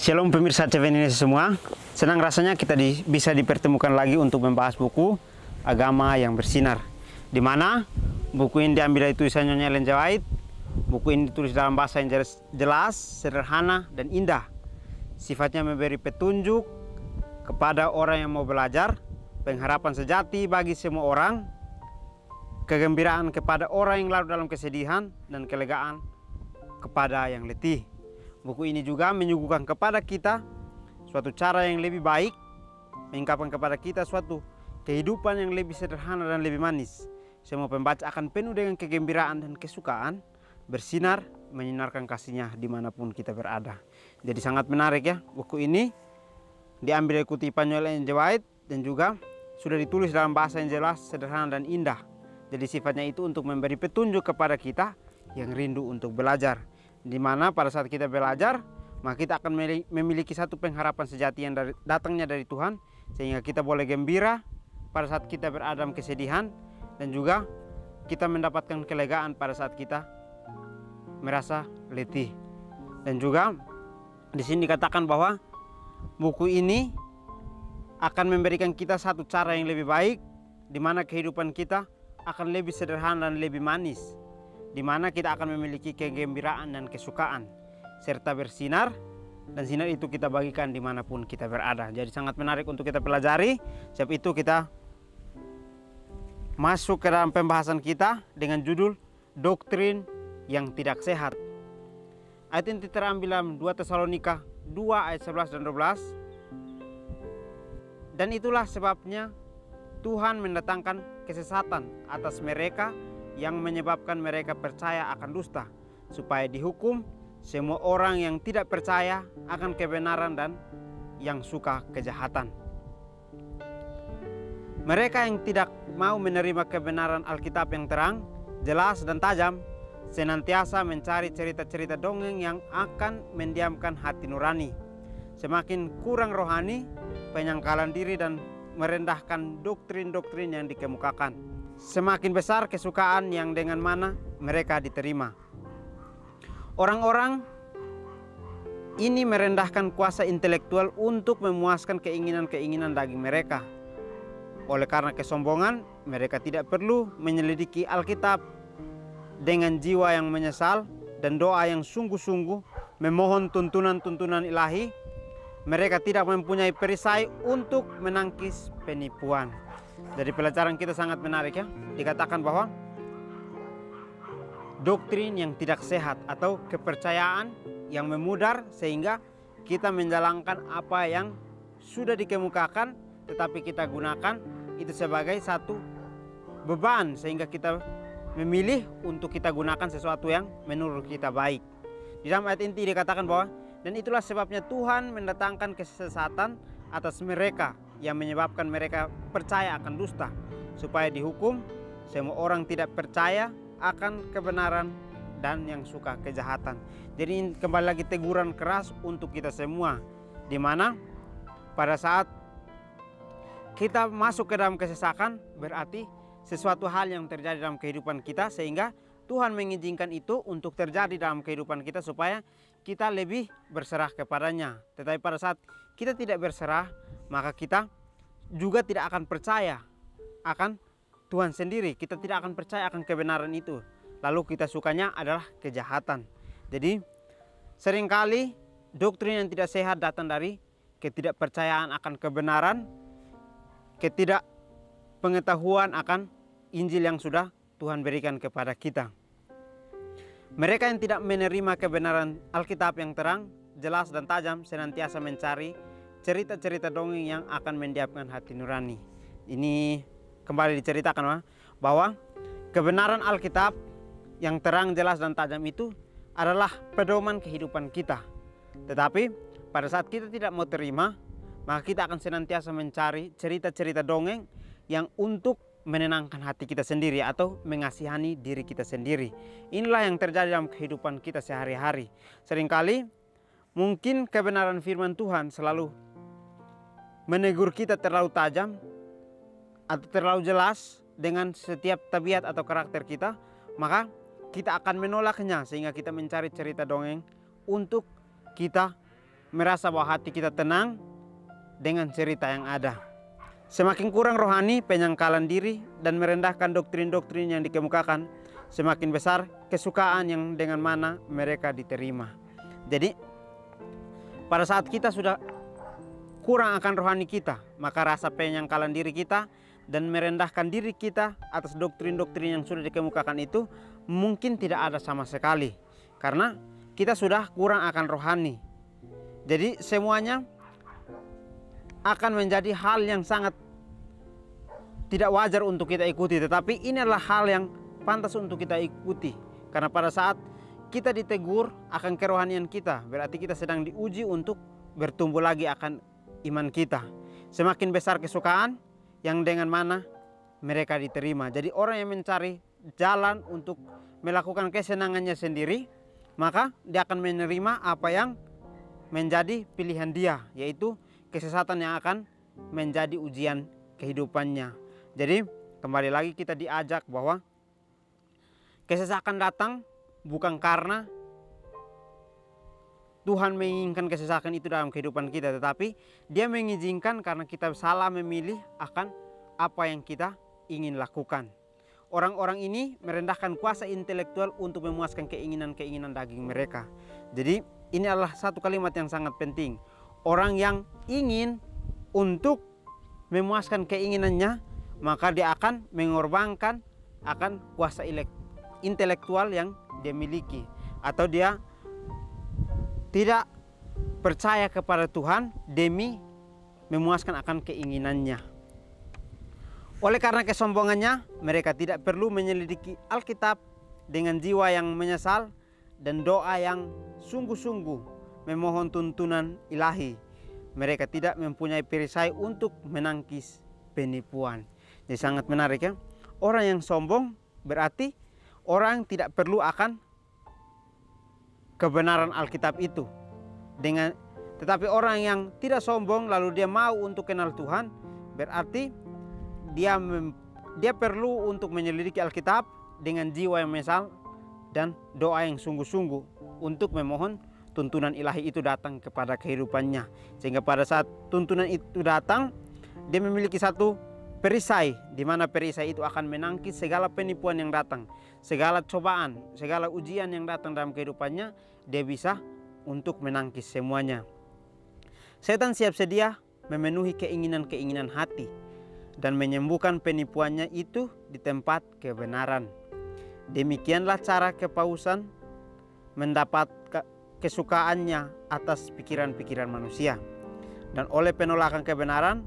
Shalom pemirsa TV Indonesia semua. Senang rasanya kita bisa dipertemukan lagi untuk membahas buku Agama yang Bersinar. Di mana buku ini diambil dari tulisan Nyonya Ellen G. White. Buku ini ditulis dalam bahasa yang jelas, sederhana, dan indah. Sifatnya memberi petunjuk kepada orang yang mau belajar, pengharapan sejati bagi semua orang, kegembiraan kepada orang yang larut dalam kesedihan, dan kelegaan kepada yang letih. Buku ini juga menyuguhkan kepada kita suatu cara yang lebih baik, mengungkapkan kepada kita suatu kehidupan yang lebih sederhana dan lebih manis. Semua pembaca akan penuh dengan kegembiraan dan kesukaan, bersinar, menyinarkan kasihnya dimanapun kita berada. Jadi sangat menarik ya, buku ini diambil dari kutipan Nyonya Ellen G. White dan juga sudah ditulis dalam bahasa yang jelas, sederhana, dan indah. Jadi sifatnya itu untuk memberi petunjuk kepada kita yang rindu untuk belajar. Di mana pada saat kita belajar, maka kita akan memiliki satu pengharapan sejati yang datangnya dari Tuhan, sehingga kita boleh gembira pada saat kita berada dalam kesedihan, dan juga kita mendapatkan kelegaan pada saat kita merasa letih. Dan juga di sini dikatakan bahwa buku ini akan memberikan kita satu cara yang lebih baik, di mana kehidupan kita akan lebih sederhana dan lebih manis, di mana kita akan memiliki kegembiraan dan kesukaan serta bersinar, dan sinar itu kita bagikan dimanapun kita berada. Jadi sangat menarik untuk kita pelajari. Sebab itu kita masuk ke dalam pembahasan kita dengan judul Doktrin yang Tidak Sehat. Ayat ini terambil dalam 2 Tesalonika 2 ayat 11 dan 12. Dan itulah sebabnya Tuhan mendatangkan kesesatan atas mereka yang menyebabkan mereka percaya akan dusta, supaya dihukum semua orang yang tidak percaya akan kebenaran dan yang suka kejahatan. Mereka yang tidak mau menerima kebenaran Alkitab yang terang, jelas, dan tajam, senantiasa mencari cerita-cerita dongeng yang akan mendiamkan hati nurani. Semakin kurang rohani, penyangkalan diri, dan merendahkan doktrin-doktrin yang dikemukakan, semakin besar kesukaan yang dengan mana mereka diterima. Orang-orang ini merendahkan kuasa intelektual untuk memuaskan keinginan-keinginan daging mereka. Oleh karena kesombongan, mereka tidak perlu menyelidiki Alkitab dengan jiwa yang menyesal dan doa yang sungguh-sungguh memohon tuntunan-tuntunan ilahi. Mereka tidak mempunyai perisai untuk menangkis penipuan. Jadi pelajaran kita sangat menarik ya. Dikatakan bahwa doktrin yang tidak sehat atau kepercayaan yang memudar, sehingga kita menjalankan apa yang sudah dikemukakan, tetapi kita gunakan itu sebagai satu beban, sehingga kita memilih untuk kita gunakan sesuatu yang menurut kita baik. Di dalam ayat inti dikatakan bahwa, dan itulah sebabnya Tuhan mendatangkan kesesatan atas mereka yang menyebabkan mereka percaya akan dusta, supaya dihukum semua orang tidak percaya akan kebenaran dan yang suka kejahatan. Jadi kembali lagi teguran keras untuk kita semua, di mana pada saat kita masuk ke dalam kesesakan, berarti sesuatu hal yang terjadi dalam kehidupan kita, sehingga Tuhan mengizinkan itu untuk terjadi dalam kehidupan kita supaya kita lebih berserah kepadanya. Tetapi pada saat kita tidak berserah, maka kita juga tidak akan percaya akan Tuhan sendiri. Kita tidak akan percaya akan kebenaran itu. Lalu kita sukanya adalah kejahatan. Jadi seringkali doktrin yang tidak sehat datang dari ketidakpercayaan akan kebenaran, ketidakpengetahuan akan Injil yang sudah Tuhan berikan kepada kita. Mereka yang tidak menerima kebenaran Alkitab yang terang, jelas, dan tajam senantiasa mencari cerita-cerita dongeng yang akan mendiamkan hati nurani. Ini kembali diceritakan bahwa kebenaran Alkitab yang terang, jelas, dan tajam itu adalah pedoman kehidupan kita. Tetapi pada saat kita tidak mau terima, maka kita akan senantiasa mencari cerita-cerita dongeng yang untuk menenangkan hati kita sendiri atau mengasihani diri kita sendiri. Inilah yang terjadi dalam kehidupan kita sehari-hari. Seringkali mungkin kebenaran firman Tuhan selalu menegur kita terlalu tajam atau terlalu jelas dengan setiap tabiat atau karakter kita, maka kita akan menolaknya, sehingga kita mencari cerita dongeng untuk kita merasa bahwa hati kita tenang dengan cerita yang ada. Semakin kurang rohani, penyangkalan diri, dan merendahkan doktrin-doktrin yang dikemukakan, semakin besar kesukaan yang dengan mana mereka diterima. Jadi, pada saat kita sudah kurang akan rohani kita, maka rasa penyangkalan diri kita dan merendahkan diri kita atas doktrin-doktrin yang sudah dikemukakan itu mungkin tidak ada sama sekali. Karena kita sudah kurang akan rohani. Jadi semuanya akan menjadi hal yang sangat tidak wajar untuk kita ikuti. Tetapi ini adalah hal yang pantas untuk kita ikuti. Karena pada saat kita ditegur akan kerohanian kita, berarti kita sedang diuji untuk bertumbuh lagi akan iman kita. Semakin besar kesukaan yang dengan mana mereka diterima. Jadi orang yang mencari jalan untuk melakukan kesenangannya sendiri, maka dia akan menerima apa yang menjadi pilihan dia, yaitu kesesatan yang akan menjadi ujian kehidupannya. Jadi kembali lagi kita diajak bahwa kesesatan datang bukan karena Tuhan menginginkan kesesatan itu dalam kehidupan kita, tetapi Dia mengizinkan karena kita salah memilih akan apa yang kita ingin lakukan. Orang-orang ini merendahkan kuasa intelektual untuk memuaskan keinginan-keinginan daging mereka. Jadi ini adalah satu kalimat yang sangat penting. Orang yang ingin untuk memuaskan keinginannya, maka dia akan mengorbankan akan kuasa intelektual yang dia miliki. Atau dia tidak percaya kepada Tuhan demi memuaskan akan keinginannya. Oleh karena kesombongannya, mereka tidak perlu menyelidiki Alkitab dengan jiwa yang menyesal dan doa yang sungguh-sungguh memohon tuntunan ilahi. Mereka tidak mempunyai perisai untuk menangkis penipuan. Jadi sangat menarik ya. Orang yang sombong berarti orang tidak perlu akan kebenaran Alkitab itu. Tetapi orang yang tidak sombong lalu dia mau untuk kenal Tuhan, berarti dia perlu untuk menyelidiki Alkitab dengan jiwa yang menyesal dan doa yang sungguh-sungguh untuk memohon tuntunan ilahi itu datang kepada kehidupannya. Sehingga pada saat tuntunan itu datang, dia memiliki satu perisai, di mana perisai itu akan menangkis segala penipuan yang datang, segala cobaan, segala ujian yang datang dalam kehidupannya, dia bisa untuk menangkis semuanya. Setan siap sedia memenuhi keinginan-keinginan hati dan menyembuhkan penipuannya itu di tempat kebenaran. Demikianlah cara kepausan mendapat kesukaannya atas pikiran-pikiran manusia. Dan oleh penolakan kebenaran,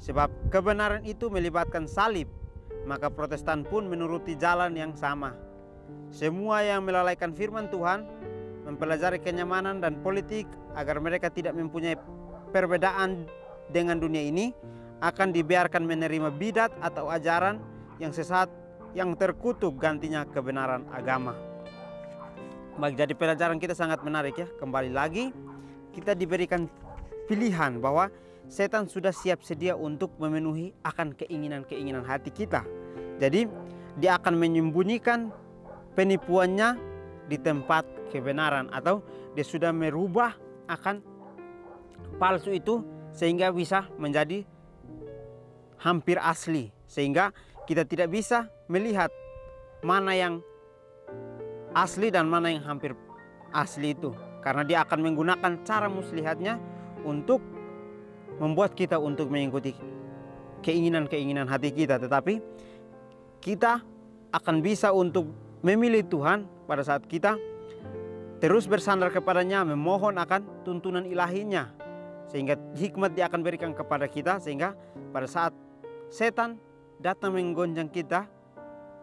sebab kebenaran itu melibatkan salib, maka Protestan pun menuruti jalan yang sama. Semua yang melalaikan firman Tuhan, mempelajari kenyamanan dan politik agar mereka tidak mempunyai perbedaan dengan dunia ini, akan dibiarkan menerima bidat atau ajaran yang sesat yang terkutuk gantinya kebenaran agama. Baik, jadi pelajaran kita sangat menarik ya. Kembali lagi kita diberikan pilihan bahwa setan sudah siap sedia untuk memenuhi akan keinginan-keinginan hati kita. Jadi dia akan menyembunyikan penipuannya di tempat kebenaran, atau dia sudah merubah akan palsu itu sehingga bisa menjadi hampir asli, sehingga kita tidak bisa melihat mana yang asli dan mana yang hampir asli itu, karena dia akan menggunakan cara muslihatnya untuk membuat kita untuk mengikuti keinginan-keinginan hati kita. Tetapi kita akan bisa untuk memilih Tuhan pada saat kita terus bersandar kepadanya, memohon akan tuntunan ilahinya, sehingga hikmat dia akan berikan kepada kita, sehingga pada saat setan datang menggonjang kita,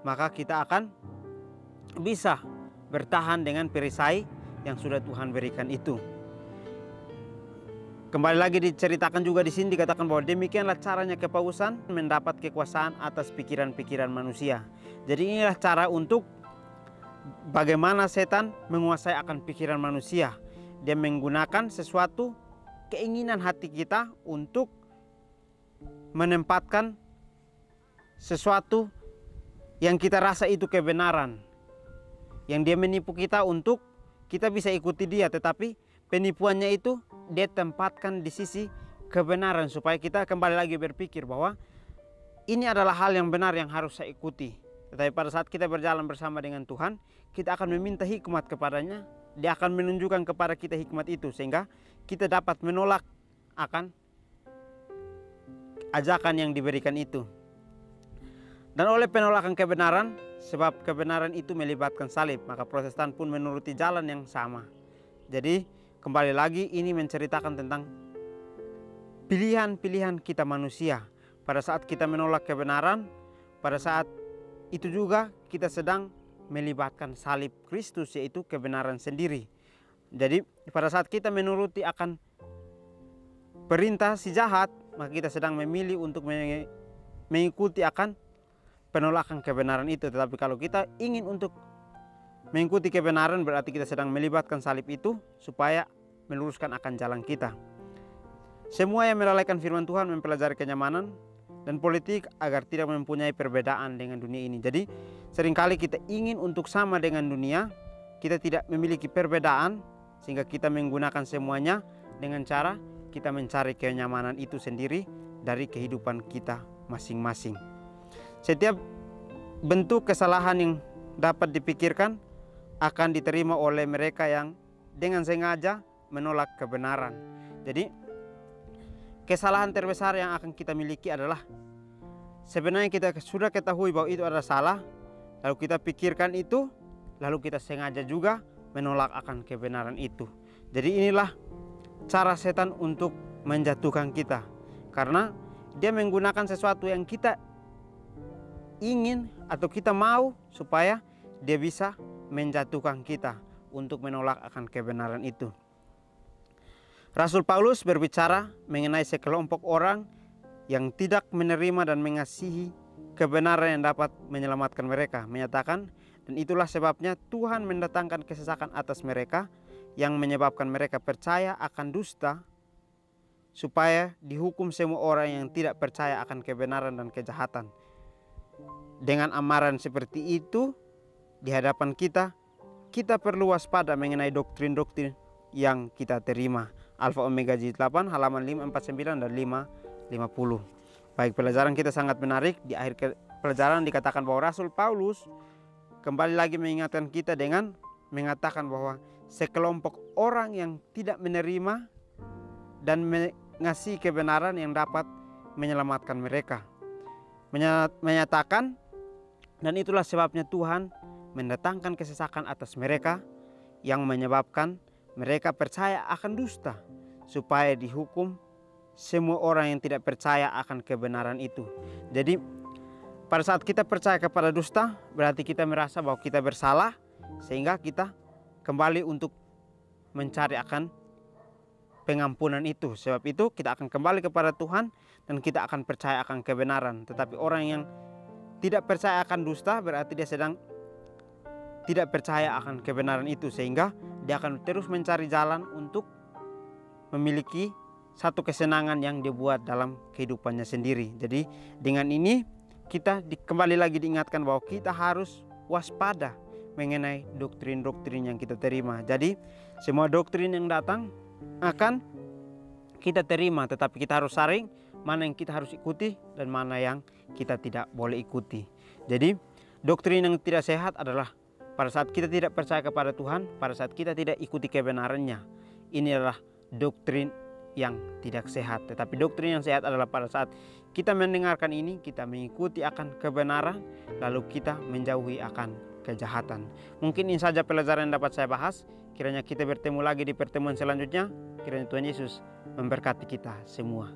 maka kita akan bisa bertahan dengan perisai yang sudah Tuhan berikan itu. Kembali lagi diceritakan juga di sini, dikatakan bahwa demikianlah caranya kepausan mendapat kekuasaan atas pikiran-pikiran manusia. Jadi inilah cara untuk bagaimana setan menguasai akan pikiran manusia. Dia menggunakan sesuatu keinginan hati kita untuk menempatkan sesuatu yang kita rasa itu kebenaran, yang dia menipu kita untuk kita bisa ikuti dia, tetapi penipuannya itu dia tempatkan di sisi kebenaran, supaya kita kembali lagi berpikir bahwa ini adalah hal yang benar yang harus saya ikuti. Tetapi pada saat kita berjalan bersama dengan Tuhan, kita akan meminta hikmat kepadanya. Dia akan menunjukkan kepada kita hikmat itu, sehingga kita dapat menolak akan ajakan yang diberikan itu. Dan oleh penolakan kebenaran, sebab kebenaran itu melibatkan salib, maka Protestan pun menuruti jalan yang sama. Jadi kembali lagi ini menceritakan tentang pilihan-pilihan kita manusia. Pada saat kita menolak kebenaran, pada saat itu juga kita sedang melibatkan salib Kristus, yaitu kebenaran sendiri. Jadi pada saat kita menuruti akan perintah si jahat, maka kita sedang memilih untuk mengikuti akan penolakan kebenaran itu. Tetapi kalau kita ingin untuk mengikuti kebenaran, berarti kita sedang melibatkan salib itu supaya meluruskan akan jalan kita. Semua yang melalaikan firman Tuhan mempelajari kenyamanan dan politik agar tidak mempunyai perbedaan dengan dunia ini. Jadi seringkali kita ingin untuk sama dengan dunia, kita tidak memiliki perbedaan, sehingga kita menggunakan semuanya dengan cara kita mencari kenyamanan itu sendiri dari kehidupan kita masing-masing. Setiap bentuk kesalahan yang dapat dipikirkan akan diterima oleh mereka yang dengan sengaja menolak kebenaran. Jadi kesalahan terbesar yang akan kita miliki adalah sebenarnya kita sudah ketahui bahwa itu adalah salah, lalu kita pikirkan itu, lalu kita sengaja juga menolak akan kebenaran itu. Jadi inilah cara setan untuk menjatuhkan kita, karena dia menggunakan sesuatu yang kita ingin atau kita mau supaya dia bisa menjatuhkan kita untuk menolak akan kebenaran itu. Rasul Paulus berbicara mengenai sekelompok orang yang tidak menerima dan mengasihi kebenaran yang dapat menyelamatkan mereka. Menyatakan, dan itulah sebabnya Tuhan mendatangkan kesesakan atas mereka yang menyebabkan mereka percaya akan dusta, supaya dihukum semua orang yang tidak percaya akan kebenaran dan kejahatan. Dengan amaran seperti itu di hadapan kita, kita perlu waspada mengenai doktrin-doktrin yang kita terima. Alfa Omega Jilid 8 halaman 549 dan 550. Baik, pelajaran kita sangat menarik. Di akhir pelajaran dikatakan bahwa Rasul Paulus kembali lagi mengingatkan kita dengan mengatakan bahwa sekelompok orang yang tidak menerima dan mengasihi kebenaran yang dapat menyelamatkan mereka. Menyatakan, dan itulah sebabnya Tuhan mendatangkan kesesakan atas mereka yang menyebabkan mereka percaya akan dusta, supaya dihukum semua orang yang tidak percaya akan kebenaran itu. Jadi pada saat kita percaya kepada dusta, berarti kita merasa bahwa kita bersalah, sehingga kita kembali untuk mencari akan pengampunan itu. Sebab itu kita akan kembali kepada Tuhan dan kita akan percaya akan kebenaran. Tetapi orang yang tidak percaya akan dusta, berarti dia sedang tidak percaya akan kebenaran itu, sehingga dia akan terus mencari jalan untuk memiliki satu kesenangan yang dia buat dalam kehidupannya sendiri. Jadi dengan ini kita kembali lagi diingatkan bahwa kita harus waspada mengenai doktrin-doktrin yang kita terima. Jadi semua doktrin yang datang akan kita terima, tetapi kita harus saring mana yang kita harus ikuti dan mana yang kita tidak boleh ikuti. Jadi doktrin yang tidak sehat adalah pada saat kita tidak percaya kepada Tuhan, pada saat kita tidak ikuti kebenarannya. Ini adalah doktrin yang tidak sehat. Tetapi doktrin yang sehat adalah pada saat kita mendengarkan ini, kita mengikuti akan kebenaran, lalu kita menjauhi akan kejahatan. Mungkin ini saja pelajaran yang dapat saya bahas. Kiranya kita bertemu lagi di pertemuan selanjutnya. Kiranya Tuhan Yesus memberkati kita semua.